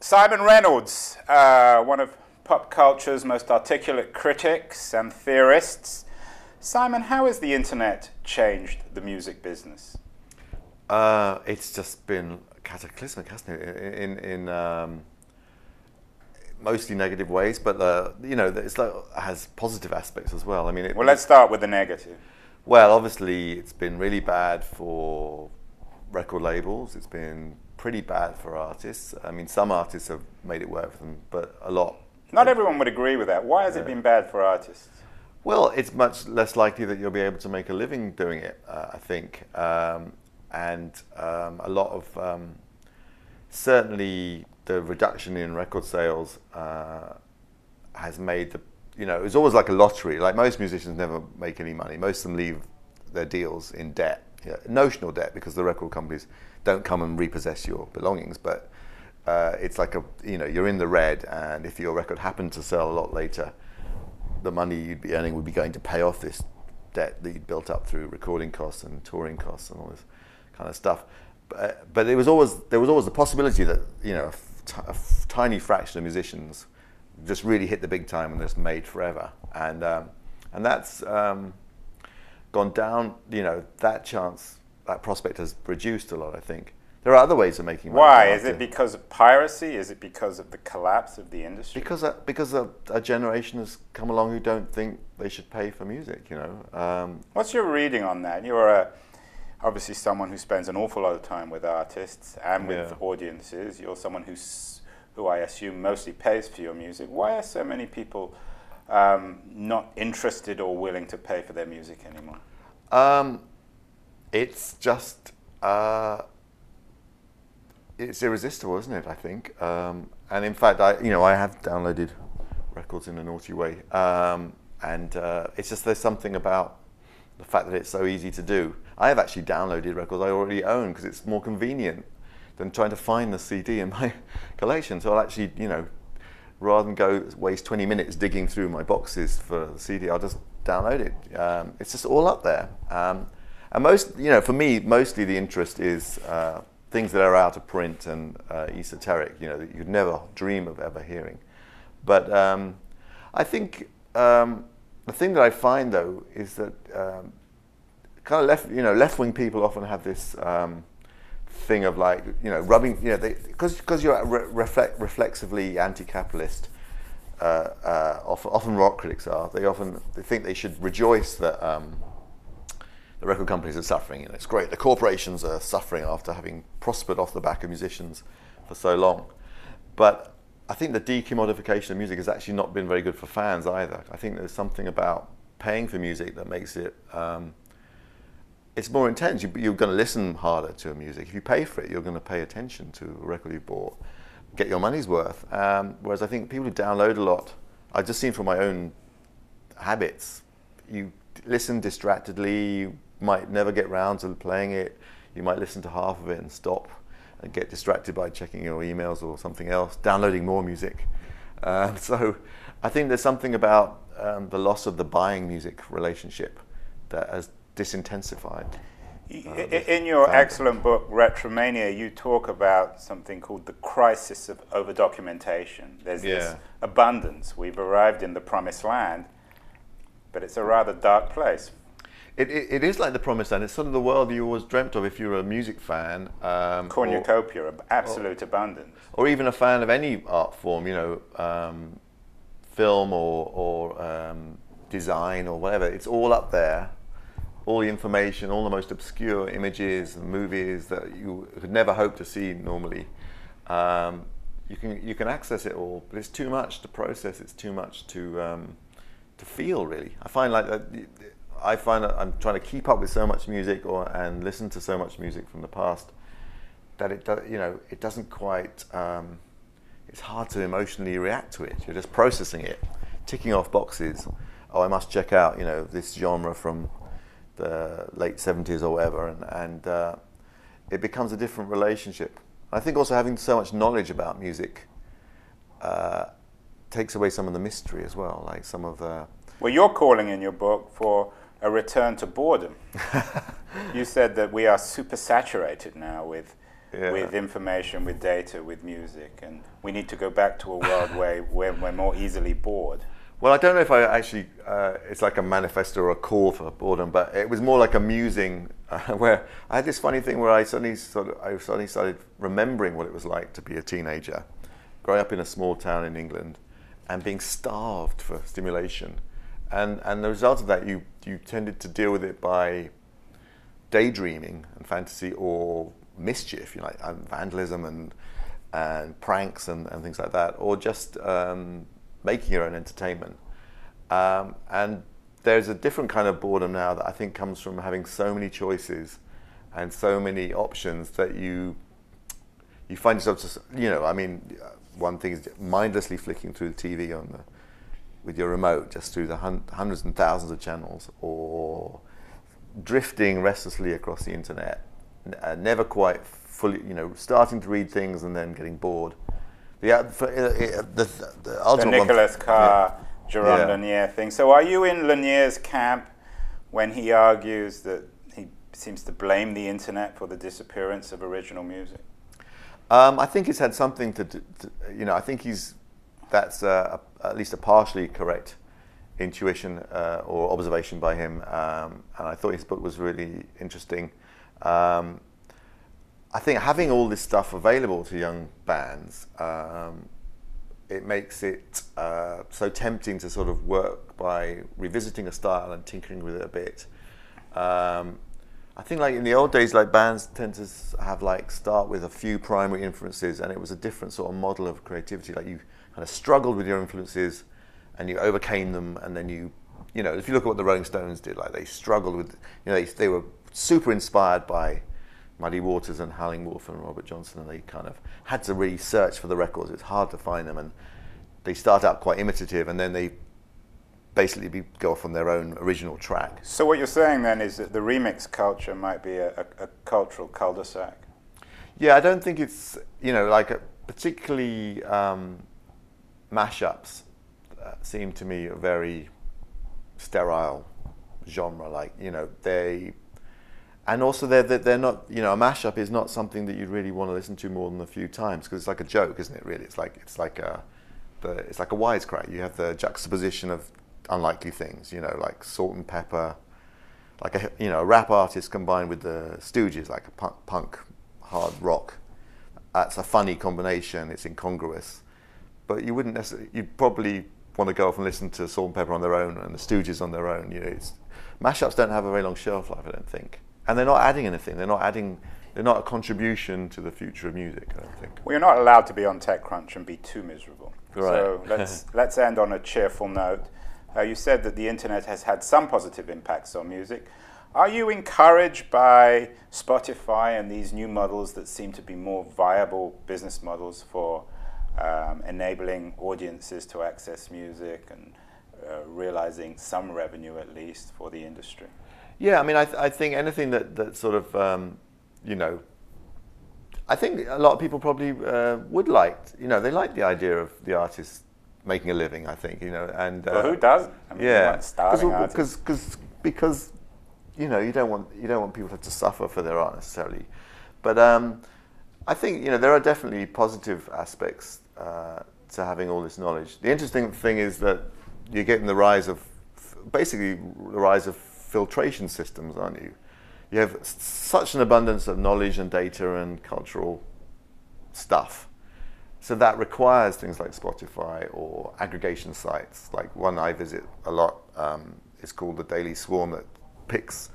Simon Reynolds, one of pop culture's most articulate critics and theorists. Simon, how has the internet changed the music business? It's just been cataclysmic, hasn't it? In mostly negative ways, but it's like it has positive aspects as well. I mean, well, let's start with the negative. Well, obviously, it's been really bad for record labels. It's been pretty bad for artists. I mean, some artists have made it work for them, but a lot. Not everyone would agree with that. Why has it been bad for artists? Well, it's much less likely that you'll be able to make a living doing it, I think. And a lot of, certainly the reduction in record sales has made it was always like a lottery. Like most musicians never make any money. Most of them leave their deals in debt, notional debt, because the record companies don't come and repossess your belongings. But it's like you're in the red, and if your record happened to sell a lot later, the money you'd be earning would be going to pay off this debt that you'd built up through recording costs and touring costs and all this kind of stuff. But there was always the possibility that a tiny fraction of musicians just really hit the big time and just made forever, and that's gone down. That prospect has reduced a lot, I think. There are other ways of making money. Why? Is it because of piracy? Is it because of the collapse of the industry? Because a generation has come along who don't think they should pay for music. What's your reading on that? You're obviously someone who spends an awful lot of time with artists and with audiences. You're someone who I assume mostly pays for your music. Why are so many people not interested or willing to pay for their music anymore? It's just it's irresistible, isn't it? I think, and in fact, I have downloaded records in a naughty way, and it's just there's something about the fact that it's so easy to do. I have actually downloaded records I already own because it's more convenient than trying to find the CD in my collection. So I'll actually, rather than waste 20 minutes digging through my boxes for the CD, I'll just download it. It's just all up there. And for me, mostly the interest is things that are out of print and esoteric, that you'd never dream of ever hearing. But I think the thing that I find though is that kind of left-wing people often have this thing of rubbing, because you're reflexively anti-capitalist. Often rock critics are. They think they should rejoice that the record companies are suffering. It's great. The corporations are suffering after having prospered off the back of musicians for so long. But I think the decommodification of music has actually not been very good for fans either. I think there's something about paying for music that makes it it's more intense. You're going to listen harder to music. If you pay for it, you're going to pay attention to a record you bought, get your money's worth. Whereas I think people who download a lot, I've just seen from my own habits, you listen distractedly, you might never get round to playing it, you might listen to half of it and stop and get distracted by checking your emails or something else, downloading more music. So I think there's something about the loss of the buying music relationship that has disintensified. In your excellent book, Retromania, you talk about something called the crisis of over-documentation. There's this abundance. We've arrived in the promised land, but it's a rather dark place. It is like the promised land. It's sort of the world you always dreamt of if you're a music fan. Cornucopia, absolute abundance. Or even a fan of any art form, film or design or whatever. It's all up there. All the information, all the most obscure images and movies that you could never hope to see normally. You can access it all, but it's too much to process. It's too much to feel, really. I find that I'm trying to keep up with so much music and listen to so much music from the past that it doesn't quite. It's hard to emotionally react to it. You're just processing it, ticking off boxes. Oh, I must check out this genre from the late 70s or whatever, and it becomes a different relationship. I think also having so much knowledge about music takes away some of the mystery as well, like some of the... Well, you're calling in your book for a return to boredom. You said that we are super saturated now with with information, with data, with music, and we need to go back to a world where we're more easily bored. Well, I don't know if I actually, it's like a manifesto or a call for boredom, but it was more like a musing, where I had this funny thing where I suddenly started remembering what it was like to be a teenager, growing up in a small town in England, and being starved for stimulation. And the result of that, you tended to deal with it by daydreaming and fantasy or mischief, you know, like vandalism and pranks and things like that, or just making your own entertainment. And there's a different kind of boredom now that I think comes from having so many choices and so many options that you find yourself just, you know, I mean, one thing is mindlessly flicking through the TV with your remote just through the hundreds and thousands of channels, or drifting restlessly across the internet, never quite fully, you know, starting to read things and then getting bored. The Nicholas Carr, Jerome Lanier thing. So are you in Lanier's camp when he argues that he seems to blame the internet for the disappearance of original music? I think it's had something to you know, I think that's at least a partially correct intuition or observation by him, and I thought his book was really interesting. I think having all this stuff available to young bands, it makes it so tempting to sort of work by revisiting a style and tinkering with it a bit. I think like in the old days, like bands tend to have like start with a few primary influences, and it was a different sort of model of creativity. Like you kind of struggled with your influences and you overcame them, and then you know, if you look at what the Rolling Stones did, like they struggled with, you know, they were super inspired by Muddy Waters and Howlin' Wolf and Robert Johnson, and they kind of had to really search for the records. It's hard to find them, and they start out quite imitative, and then they basically go off on their own original track. So what you're saying then is that the remix culture might be a cultural cul-de-sac? Yeah, I don't think it's, you know, like particularly mashups seem to me a very sterile genre. Like, you know, and also they're not, you know, a mashup is not something that you really want to listen to more than a few times, because it's like a joke, isn't it? Really, it's like a wisecrack. You have the juxtaposition of unlikely things, you know, like Salt and Pepper, like a rap artist combined with the Stooges, like a punk hard rock. That's a funny combination. It's incongruous, but you wouldn't necessarily. You'd probably want to go off and listen to Salt and Pepper on their own and the Stooges on their own. You know, mashups don't have a very long shelf life, I don't think, and they're not adding anything. They're not a contribution to the future of music, I don't think. Well, you're not allowed to be on TechCrunch and be too miserable. Right. So let's end on a cheerful note. You said that the internet has had some positive impacts on music. Are you encouraged by Spotify and these new models that seem to be more viable business models for enabling audiences to access music and realizing some revenue at least for the industry? Yeah, I mean, I think anything that sort of, you know, I think a lot of people probably would like, you know, they like the idea of the artist making a living, I think, you know, and well, who doesn't? I mean, yeah, because you know, you don't want people to suffer for their art necessarily, but I think, you know, there are definitely positive aspects to having all this knowledge. The interesting thing is that you're getting the rise of filtration systems, aren't you? You have such an abundance of knowledge and data and cultural stuff. So that requires things like Spotify or aggregation sites. Like one I visit a lot is called the Daily Swarm, that picks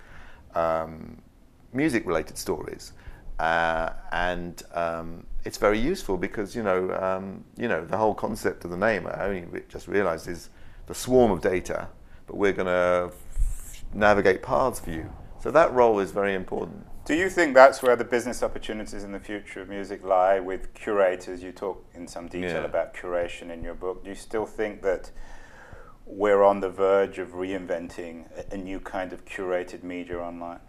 music-related stories, and it's very useful because you know the whole concept of the name, I only just realised, is the swarm of data, but we're going to navigate paths for you. So that role is very important. Do you think that's where the business opportunities in the future of music lie, with curators? You talk in some detail about curation in your book. Do you still think that we're on the verge of reinventing a new kind of curated media online?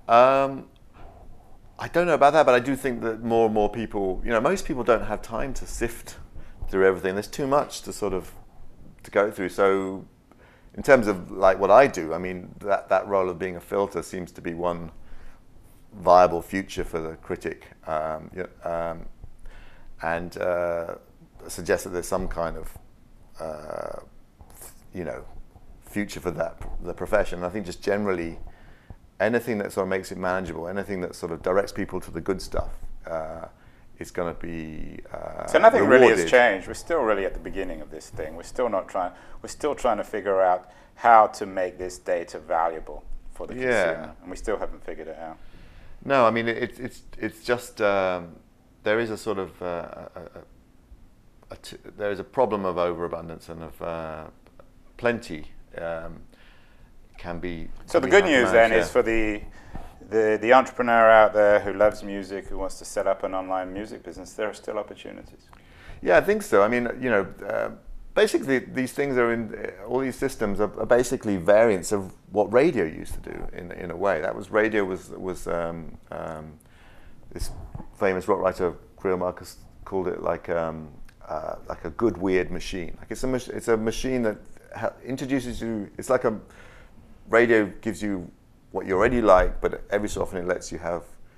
I don't know about that, but I do think that more and more people, you know, most people don't have time to sift through everything. There's too much to go through. So in terms of like what I do, I mean, that role of being a filter seems to be one viable future for the critic, and suggest that there's some kind of future for the profession. And I think just generally, anything that sort of makes it manageable, anything that sort of directs people to the good stuff, is going to be so nothing rewarded. really has changed. We're still really at the beginning of this thing. We're still trying to figure out how to make this data valuable for the consumer, and we still haven't figured it out. No, I mean it's just there is a sort of there is a problem of overabundance and of plenty can be. So the good news then is for the entrepreneur out there who loves music, who wants to set up an online music business, there are still opportunities. Yeah, I think so. I mean, basically these things are all these systems are basically variants of what radio used to do in a way. That was radio was this famous rock writer Greil Marcus called it like a good weird machine. Like it's a machine that introduces you. It's like a radio gives you what you already like, but every so often it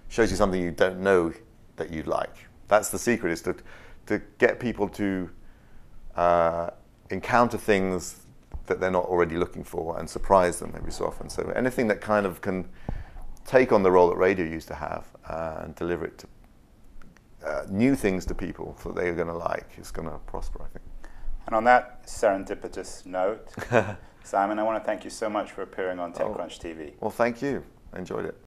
shows you something you don't know that you like. That's the secret, is to get people to encounter things that they're not already looking for and surprise them every so often. So anything that kind of can take on the role that radio used to have and deliver it to new things to people that they're going to like is going to prosper, I think. And on that serendipitous note, Simon, I want to thank you so much for appearing on TechCrunch TV. Well, thank you. I enjoyed it.